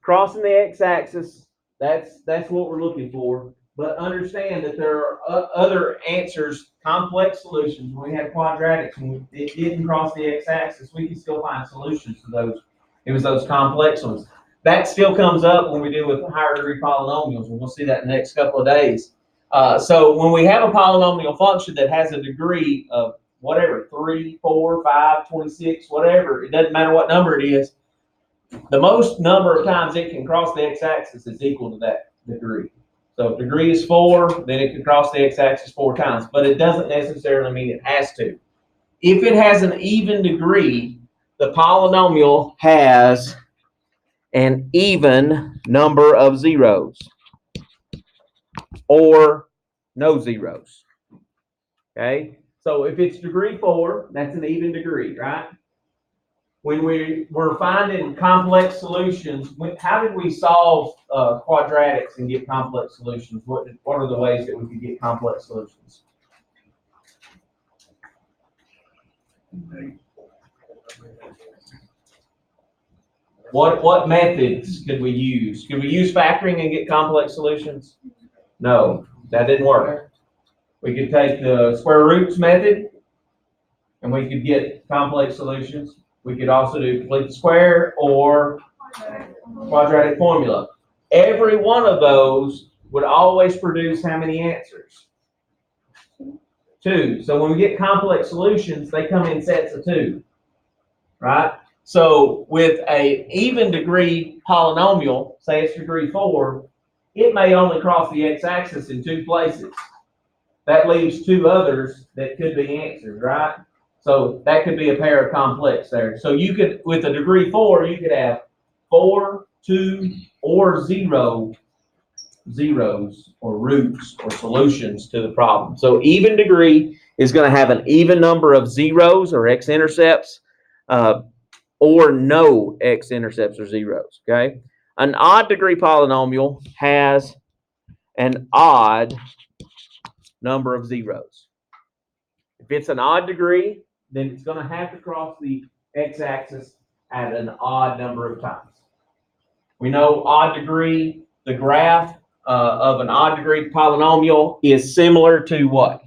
crossing the x-axis, that's what we're looking for. But understand that there are other answers, complex solutions. When we had quadratics and it didn't cross the x-axis, we can still find solutions to those. It was those complex ones. That still comes up when we deal with higher degree polynomials, and we'll see that in the next couple of days. So when we have a polynomial function that has a degree of whatever, 3, 4, 5, 26, whatever, it doesn't matter what number it is, the most number of times it can cross the x-axis is equal to that degree. So if degree is 4, then it can cross the x-axis 4 times, but it doesn't necessarily mean it has to. If it has an even degree, the polynomial has an even number of zeros or no zeros. Okay, so if it's degree 4, that's an even degree, right? When we're finding complex solutions, how did we solve quadratics and get complex solutions? What are the ways that we could get complex solutions? What methods could we use? Could we use factoring and get complex solutions? No, that didn't work. We could take the square roots method and we could get complex solutions. We could also do complete square or quadratic formula. Every one of those would always produce how many answers? 2. So when we get complex solutions, they come in sets of 2, right? So with an even degree polynomial, say it's degree 4, it may only cross the x-axis in 2 places. That leaves 2 others that could be answers, right? So that could be a pair of complex there. So you could, with a degree 4, you could have 4, 2, or 0 zeros or roots or solutions to the problem. So even degree is going to have an even number of zeros or x-intercepts or no x-intercepts or zeros, okay? An odd degree polynomial has an odd number of zeros. If it's an odd degree, then it's going to have to cross the x-axis at an odd number of times. We know odd degree, the graph of an odd degree polynomial is similar to what?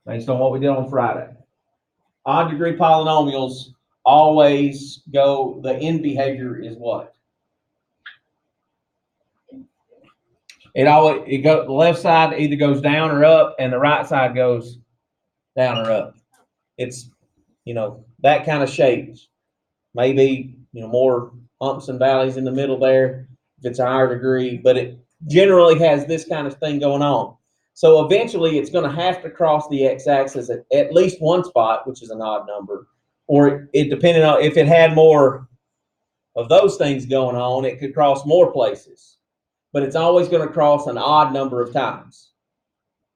Based on what we did on Friday. Odd degree polynomials always go, the end behavior is what? The left side either goes down or up, and the right side goes down or up. It's, that kind of shape. Maybe, more humps and valleys in the middle there if it's a higher degree, but it generally has this kind of thing going on. So eventually it's going to have to cross the x-axis at least one spot, which is an odd number, or it depending on if it had more of those things going on, it could cross more places. But it's always going to cross an odd number of times.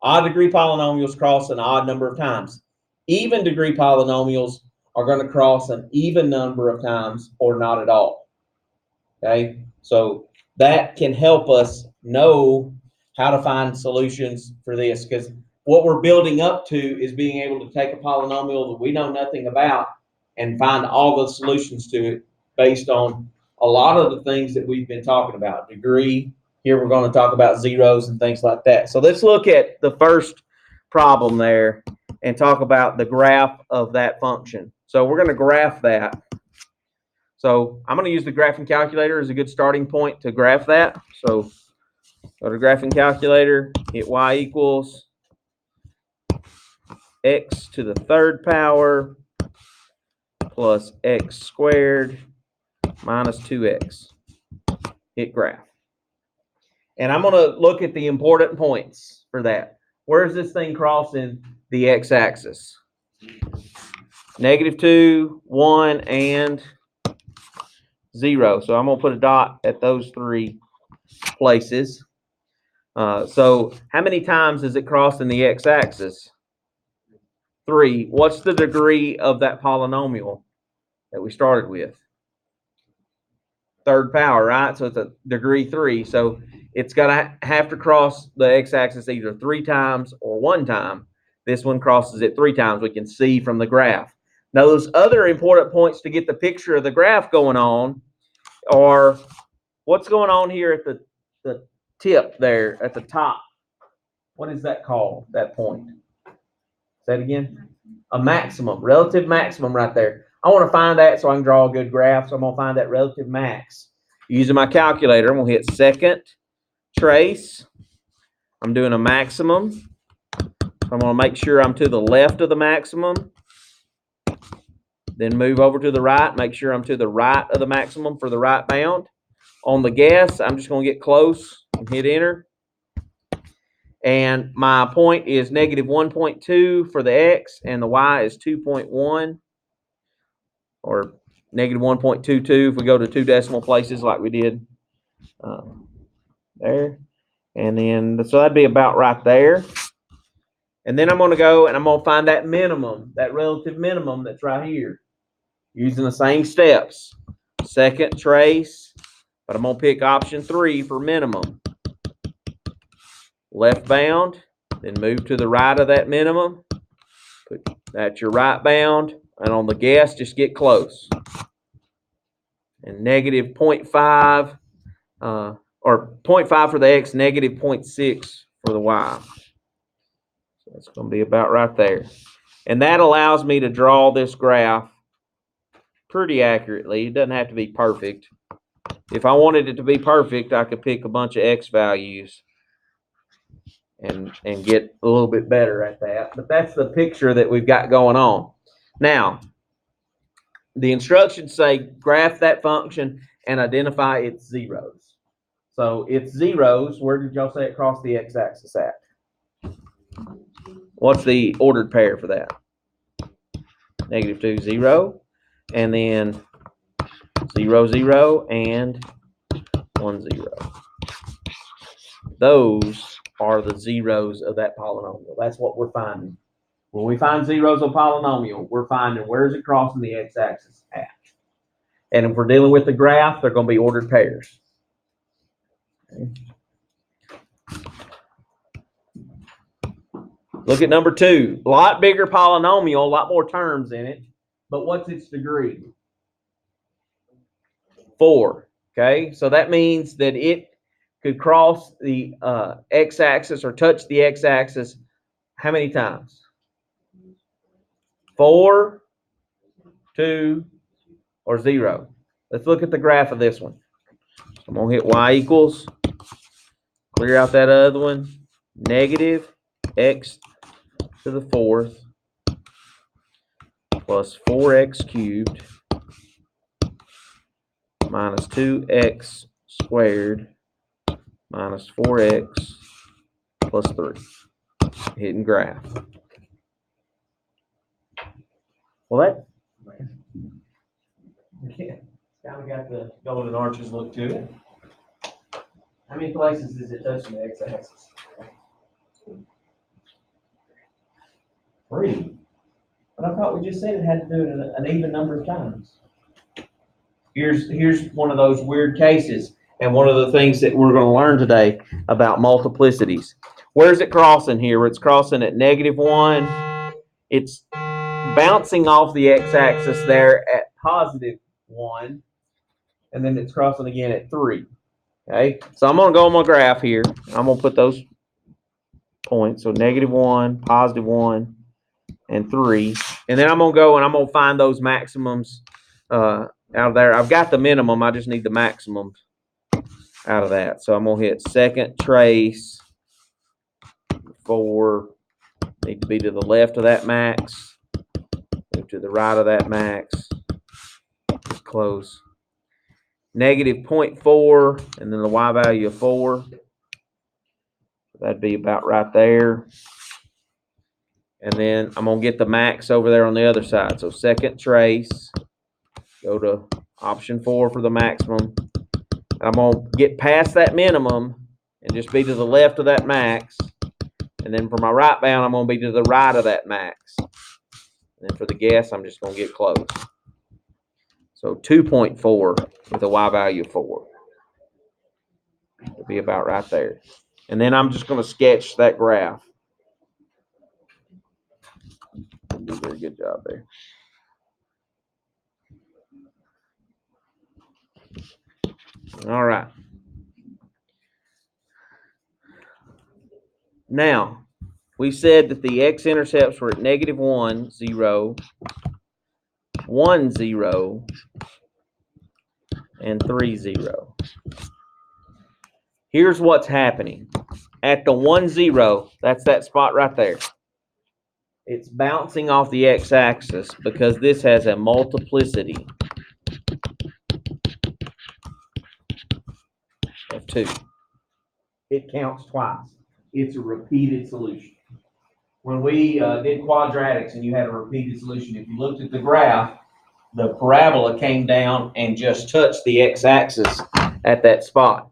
Odd degree polynomials cross an odd number of times. Even degree polynomials are going to cross an even number of times or not at all. Okay, so that can help us know how to find solutions for this, because what we're building up to is being able to take a polynomial that we know nothing about and find all the solutions to it based on a lot of the things that we've been talking about. Degree, here we're going to talk about zeros and things like that. So let's look at the first problem there and talk about the graph of that function. So we're going to graph that. So I'm going to use the graphing calculator as a good starting point to graph that. So go to graphing calculator, hit y equals x to the third power plus x squared minus 2x. Hit graph. And I'm going to look at the important points for that. Where is this thing crossing the x-axis? -2, 1, and 0. So I'm going to put a dot at those 3 places. So how many times is it crossing the x-axis? 3. What's the degree of that polynomial that we started with? Third power, right? So it's a degree 3. So it's got to have to cross the x-axis either 3 times or 1 time. This one crosses it 3 times. We can see from the graph. Now, those other important points to get the picture of the graph going on are what's going on here at the tip there at the top. What is that called, that point? Say it again. A maximum, relative maximum right there. I want to find that so I can draw a good graph. So I'm going to find that relative max. Using my calculator, I'm going to hit second, trace. I'm doing a maximum. I'm going to make sure I'm to the left of the maximum. Then move over to the right. Make sure I'm to the right of the maximum for the right bound. On the guess, I'm just going to get close and hit enter. And my point is negative 1.2 for the x, and the y is 2.1, or negative 1.22 if we go to 2 decimal places like we did there. And then, so that'd be about right there. And then I'm going to go and I'm going to find that minimum, that relative minimum that's right here, using the same steps. Second, trace, but I'm going to pick option 3 for minimum. Left bound, then move to the right of that minimum. That's your right bound, and on the guess, just get close. And negative 0.5, or 0.5 for the x, negative 0.6 for the y. So that's going to be about right there. And that allows me to draw this graph pretty accurately. It doesn't have to be perfect. If I wanted it to be perfect, I could pick a bunch of x values and get a little bit better at that. But that's the picture that we've got going on. Now, the instructions say graph that function and identify its zeros. So its zeros, where did y'all say it crossed the x-axis at? What's the ordered pair for that? Negative 2, 0, and then 0, 0, and 1, 0. Those are the zeros of that polynomial. That's what we're finding. When we find zeros of polynomial, we're finding where is it crossing the x-axis at. And if we're dealing with the graph, they're going to be ordered pairs. Okay. Look at number 2. A lot bigger polynomial, a lot more terms in it. But what's its degree? 4. Okay, so that means that it could cross the x-axis or touch the x-axis how many times? 4, 2, or 0. Let's look at the graph of this one. I'm going to hit y equals, clear out that other one, negative x to the 4th plus 4x cubed minus 2x squared minus 4x plus 3. Hitting graph. Well, that kind of got the golden arches look to it. How many places is it touching the x-axis? 3. But I thought we just said it had to do it an even number of times. Here's one of those weird cases, and one of the things that we're going to learn today about multiplicities. Where's it crossing here? It's crossing at negative 1. It's bouncing off the x-axis there at positive 1, and then it's crossing again at 3. Okay, so I'm going to go on my graph here. I'm going to put those points, so negative 1, positive 1, and 3, and then I'm going to go and I'm going to find those maximums out of there. I've got the minimum, I just need the maximum out of that. So I'm going to hit second, trace, 4, need to be to the left of that max, move to the right of that max, close. Negative 0.4, and then the y value of 4. That'd be about right there. And then I'm going to get the max over there on the other side. So second trace, go to option 4 for the maximum. And I'm going to get past that minimum and just be to the left of that max. And then for my right bound, I'm going to be to the right of that max. And then for the guess, I'm just going to get close. So 2.4 with a y value of 4. It'll be about right there. And then I'm just going to sketch that graph. Didn't do a very good job there. All right. Now, we said that the x-intercepts were at -1, 0, 1, 0, and 3, 0. Here's what's happening. At the 1, 0, that's that spot right there. It's bouncing off the x-axis because this has a multiplicity of 2. It counts twice. It's a repeated solution. When we did quadratics and you had a repeated solution, if you looked at the graph, the parabola came down and just touched the x-axis at that spot.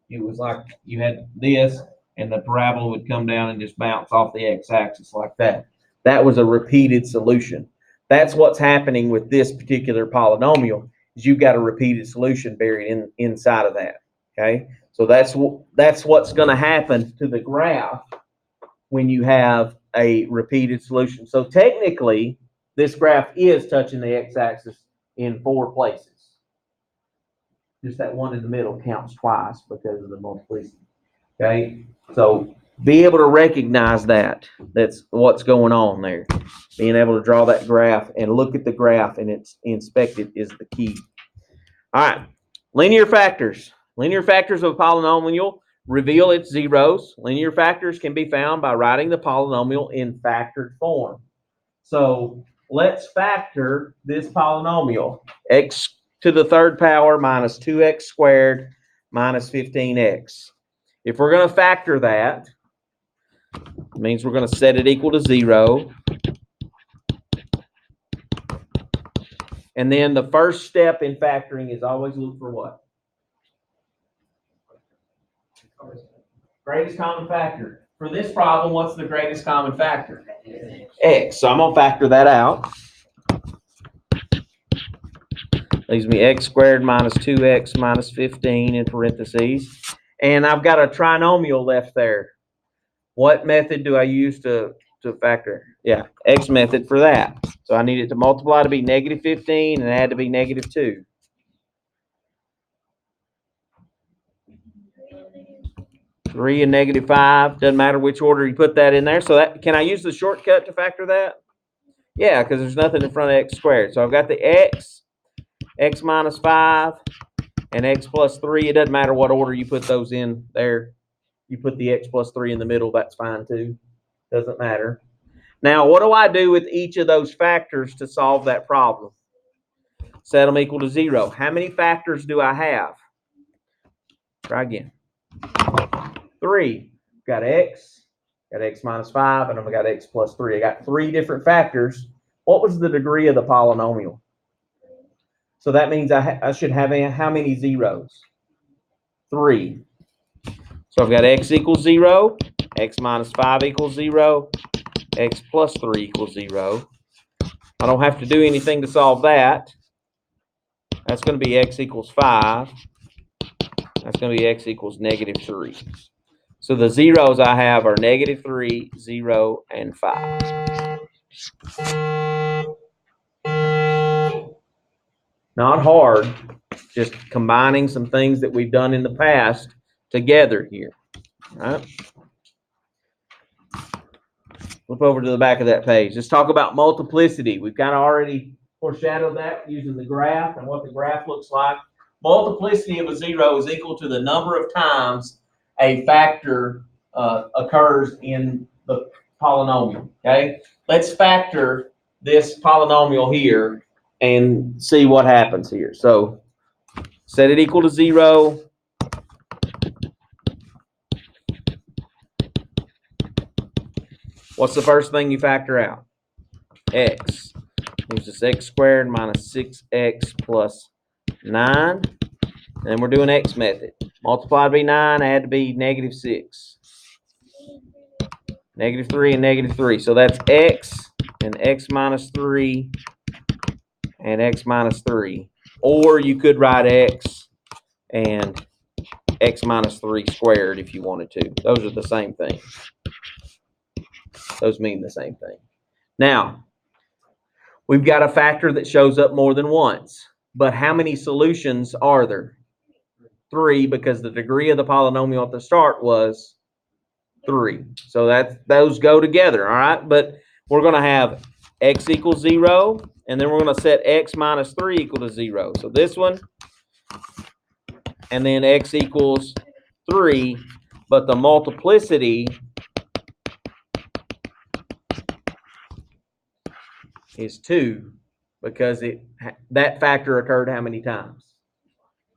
It was like you had this, and the parabola would come down and just bounce off the x-axis like that. That was a repeated solution. That's what's happening with this particular polynomial, is you've got a repeated solution buried inside of that. Okay, so that's what's going to happen to the graph when you have a repeated solution. So technically, this graph is touching the x-axis in 4 places. Just that one in the middle counts twice because of the multiplicity. Okay, so be able to recognize that. That's what's going on there. Being able to draw that graph and look at the graph and it's inspect it is the key. All right, linear factors. Linear factors of a polynomial reveal its zeros. Linear factors can be found by writing the polynomial in factored form. So let's factor this polynomial. X to the 3rd power minus 2x squared minus 15x. If we're going to factor that, it means we're going to set it equal to 0. And then the first step in factoring is always look for what? Greatest common factor. For this problem, what's the greatest common factor? X. So I'm going to factor that out. Leaves me x squared minus 2x minus 15 in parentheses. And I've got a trinomial left there. What method do I use to factor? Yeah, x method for that. So I need it to multiply to be -15 and add to be -2. Three and -5. Doesn't matter which order you put that in there. So that, can I use the shortcut to factor that? Yeah, because there's nothing in front of x squared. So I've got the x minus 5, and x plus 3. It doesn't matter what order you put those in there. You put the x plus 3 in the middle, that's fine too. Doesn't matter. Now, what do I do with each of those factors to solve that problem? Set them equal to 0. How many factors do I have? Try again. 3. Got x minus 5, and I've got x plus 3. I got 3 different factors. What was the degree of the polynomial? So that means I should have how many zeros? 3. So I've got x equals 0, x minus 5 equals 0, x plus 3 equals 0. I don't have to do anything to solve that. That's going to be x equals 5. That's going to be x equals -3. So the zeros I have are -3, 0, and 5. Not hard, just combining some things that we've done in the past together here. All right. Flip over to the back of that page. Let's talk about multiplicity. We've kind of already foreshadowed that using the graph and what the graph looks like. Multiplicity of a 0 is equal to the number of times a factor occurs in the polynomial. Okay, let's factor this polynomial here and see what happens here. So set it equal to 0. What's the first thing you factor out? X. It's just x squared minus 6x plus 9. And we're doing x method. Multiply to be 9, add to be -6. -3 and -3. So that's x and x minus 3 and x minus 3. Or you could write x and x minus 3 squared if you wanted to. Those are the same thing. Those mean the same thing. Now, we've got a factor that shows up more than once, but how many solutions are there? 3, because the degree of the polynomial at the start was 3. So those go together, all right? But we're going to have x equals 0, and then we're going to set x minus 3 equal to 0. So this one, and then x equals 3, but the multiplicity is 2 because that factor occurred how many times?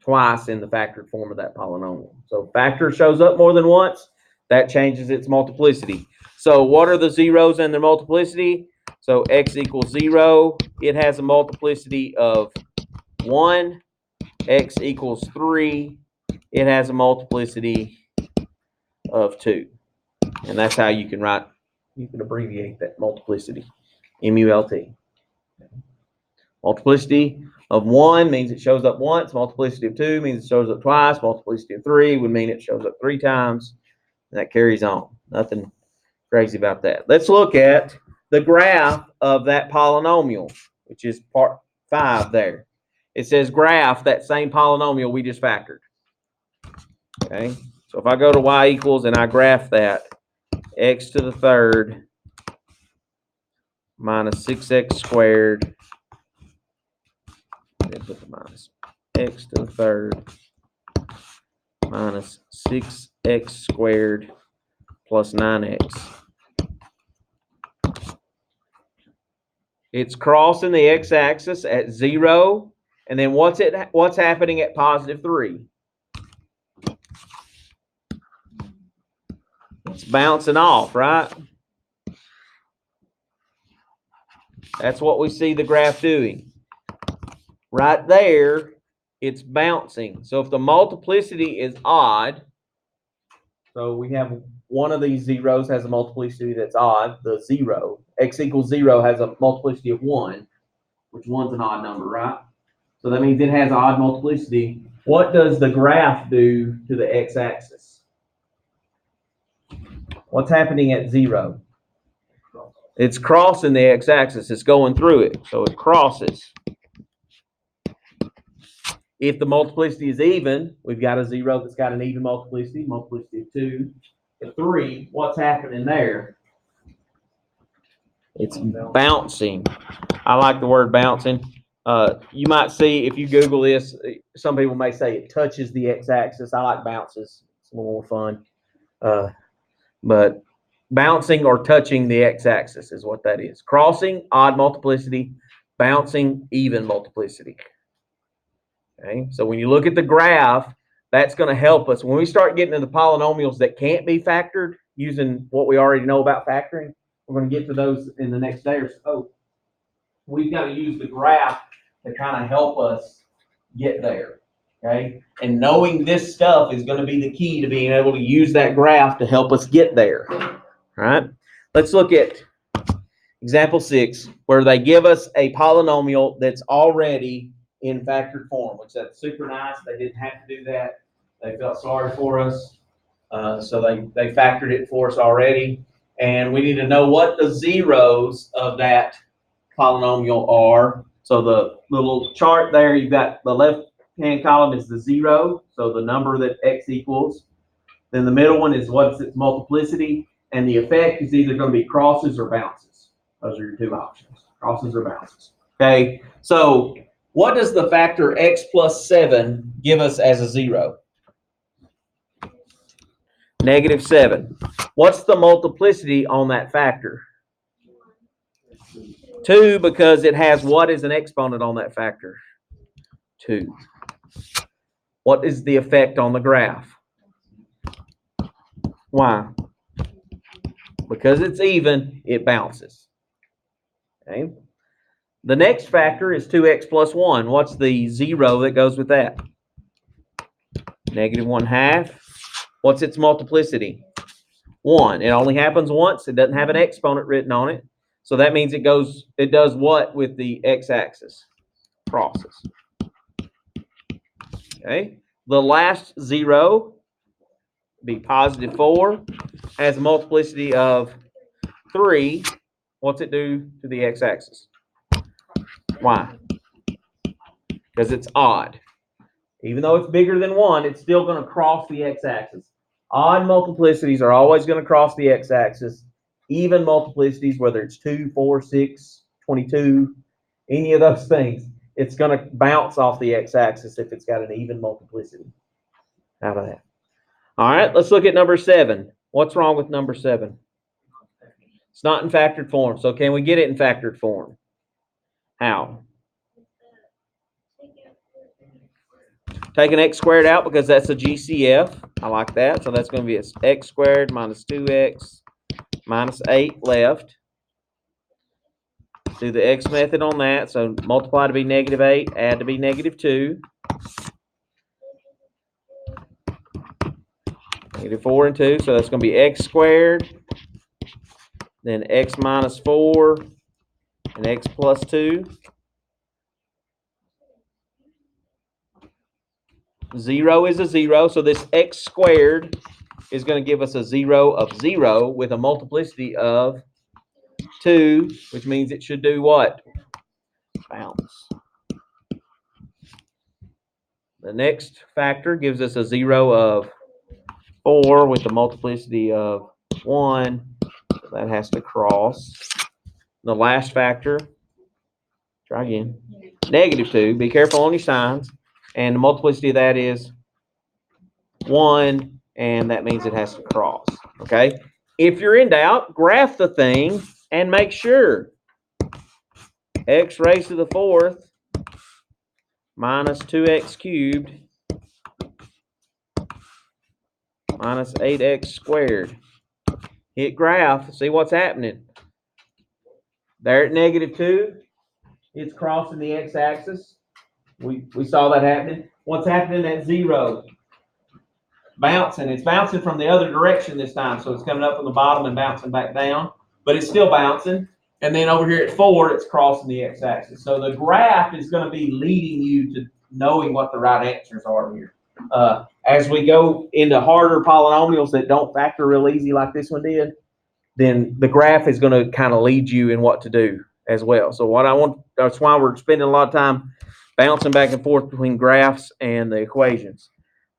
Twice in the factored form of that polynomial. So factor shows up more than once, that changes its multiplicity. So what are the zeros and their multiplicity? So x equals 0, it has a multiplicity of 1. X equals 3, it has a multiplicity of 2. And that's how you can abbreviate that multiplicity, M-U-L-T. Multiplicity of 1 means it shows up once. Multiplicity of 2 means it shows up twice. Multiplicity of 3 would mean it shows up 3 times. And that carries on. Nothing crazy about that. Let's look at the graph of that polynomial, which is part 5 there. It says graph that same polynomial we just factored. Okay, so if I go to y equals and I graph that, x to the third minus 6x squared, then put the minus, x to the third minus 6x squared plus 9x. It's crossing the x-axis at 0, and then what's happening at positive 3? It's bouncing off, right? That's what we see the graph doing. Right there, it's bouncing. So if the multiplicity is odd, so we have one of these zeros has a multiplicity that's odd, the 0. X equals 0 has a multiplicity of 1, which 1's an odd number, right? So that means it has odd multiplicity. What does the graph do to the x-axis? What's happening at 0? It's crossing the x-axis. It's going through it. So it crosses. If the multiplicity is even, we've got a 0 that's got an even multiplicity, multiplicity of 2. The 3, what's happening there? It's bouncing. I like the word bouncing. You might see, if you Google this, some people may say it touches the x-axis. I like bounces. It's a little more fun. But bouncing or touching the x-axis is what that is. Crossing, odd multiplicity. Bouncing, even multiplicity. Okay, so when you look at the graph, that's going to help us. When we start getting into polynomials that can't be factored using what we already know about factoring, we're going to get to those in the next day or so. We've got to use the graph to kind of help us get there. Okay, and knowing this stuff is going to be the key to being able to use that graph to help us get there. All right, let's look at example 6, where they give us a polynomial that's already in factored form, which that's super nice. They didn't have to do that. They felt sorry for us. So they factored it for us already. And we need to know what the zeros of that polynomial are. So the little chart there, you've got the left-hand column is the 0, so the number that x equals. Then the middle one is what's its multiplicity, and the effect is either going to be crosses or bounces. Those are your two options, crosses or bounces. Okay, so what does the factor x plus 7 give us as a 0? -7. What's the multiplicity on that factor? 2, because it has what is an exponent on that factor? 2. What is the effect on the graph? Why? Because it's even, it bounces. Okay. The next factor is 2x plus 1. What's the 0 that goes with that? -1/2. What's its multiplicity? 1. It only happens once. It doesn't have an exponent written on it. So that means it does what with the x-axis? Crosses. Okay. The last 0 be +4, has a multiplicity of 3. What's it do to the x-axis? Why? Because it's odd. Even though it's bigger than 1, it's still going to cross the x-axis. Odd multiplicities are always going to cross the x-axis. Even multiplicities, whether it's 2, 4, 6, 22, any of those things, it's going to bounce off the x-axis if it's got an even multiplicity out of that. All right, let's look at number 7. What's wrong with number 7? It's not in factored form. So can we get it in factored form? How? Take an x squared out because that's a GCF. I like that. So that's going to be x squared minus 2x minus 8 left. Do the x method on that. So multiply to be negative 8, add to be negative 2. Negative 4 and 2. So that's going to be x squared. Then x minus 4 and x plus 2. 0 is a 0. So this x squared is going to give us a 0 of 0 with a multiplicity of 2, which means it should do what? Bounce. The next factor gives us a 0 of 4 with a multiplicity of 1. So that has to cross. The last factor, try again, negative 2. Be careful on your signs. And the multiplicity of that is 1, and that means it has to cross. Okay? If you're in doubt, graph the thing and make sure. X raised to the 4th minus 2x cubed minus 8x squared. Hit graph, see what's happening. There at negative 2, it's crossing the x-axis. We saw that happening. What's happening at 0? Bouncing. It's bouncing from the other direction this time. So it's coming up from the bottom and bouncing back down. But it's still bouncing. And then over here at 4, it's crossing the x-axis. So the graph is going to be leading you to knowing what the right answers are here. As we go into harder polynomials that don't factor real easy like this one did, then the graph is going to kind of lead you in what to do as well. So what I want, that's why we're spending a lot of time bouncing back and forth between graphs and the equations.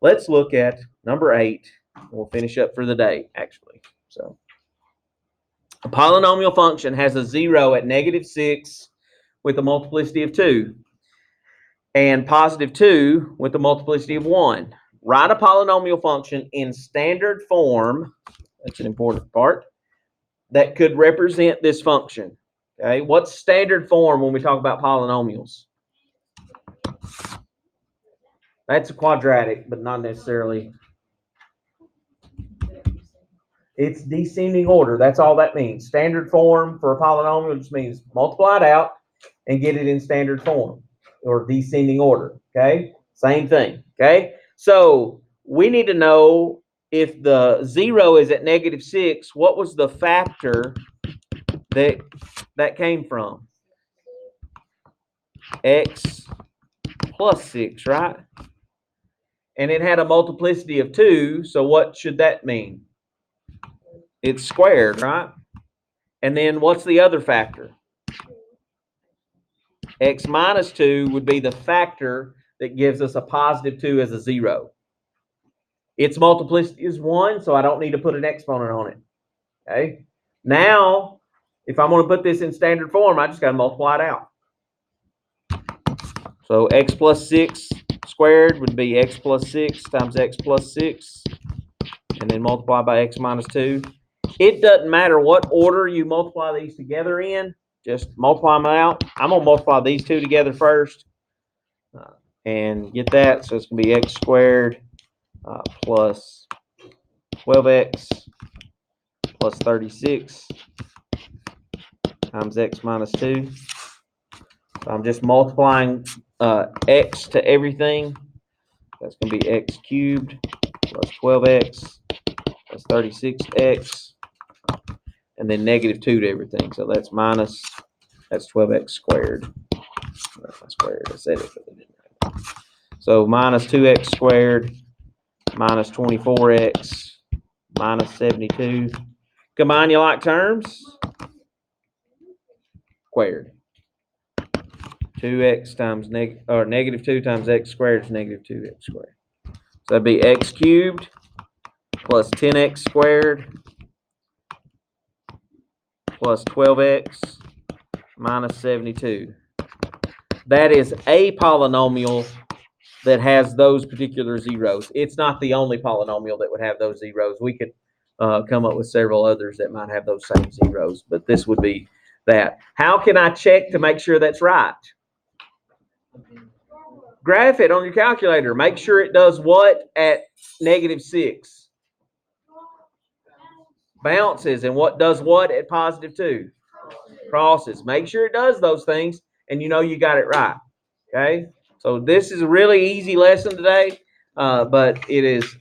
Let's look at number 8. We'll finish up for the day, actually. So a polynomial function has a 0 at negative 6 with a multiplicity of 2 and positive 2 with a multiplicity of 1. Write a polynomial function in standard form. That's an important part. That could represent this function. Okay, what's standard form when we talk about polynomials? That's a quadratic, but not necessarily. It's descending order. That's all that means. Standard form for a polynomial just means multiply it out and get it in standard form or descending order. Okay, same thing. Okay, so we need to know if the 0 is at negative 6, what was the factor that came from? X plus 6, right? And it had a multiplicity of 2, so what should that mean? It's squared, right? And then what's the other factor? X minus 2 would be the factor that gives us a positive 2 as a 0. Its multiplicity is 1, so I don't need to put an exponent on it. Okay? Now, if I'm going to put this in standard form, I just got to multiply it out. So x plus 6 squared would be x plus 6 times x plus 6, and then multiply by x minus 2. It doesn't matter what order you multiply these together in, just multiply them out. I'm going to multiply these two together first and get that. So it's going to be x squared plus 12x plus 36 times x minus 2. So I'm just multiplying x to everything. That's going to be x cubed plus 12x plus 36x, and then negative 2 to everything. So that's 12x squared. That's not squared. I said it, but I didn't. So minus 2x squared minus 24x minus 72. Combine your like terms. squared. 2x times negative 2 times x squared is negative 2x squared. So that'd be x cubed plus 10x squared plus 12x minus 72. That is a polynomial that has those particular zeros. It's not the only polynomial that would have those zeros. We could come up with several others that might have those same zeros, but this would be that. How can I check to make sure that's right? Graph it on your calculator. Make sure it does what at -6? Bounces. And what does what at +2? Crosses. Make sure it does those things, and you know you got it right. Okay? So this is a really easy lesson today, but it is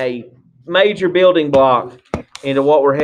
a major building block into what we're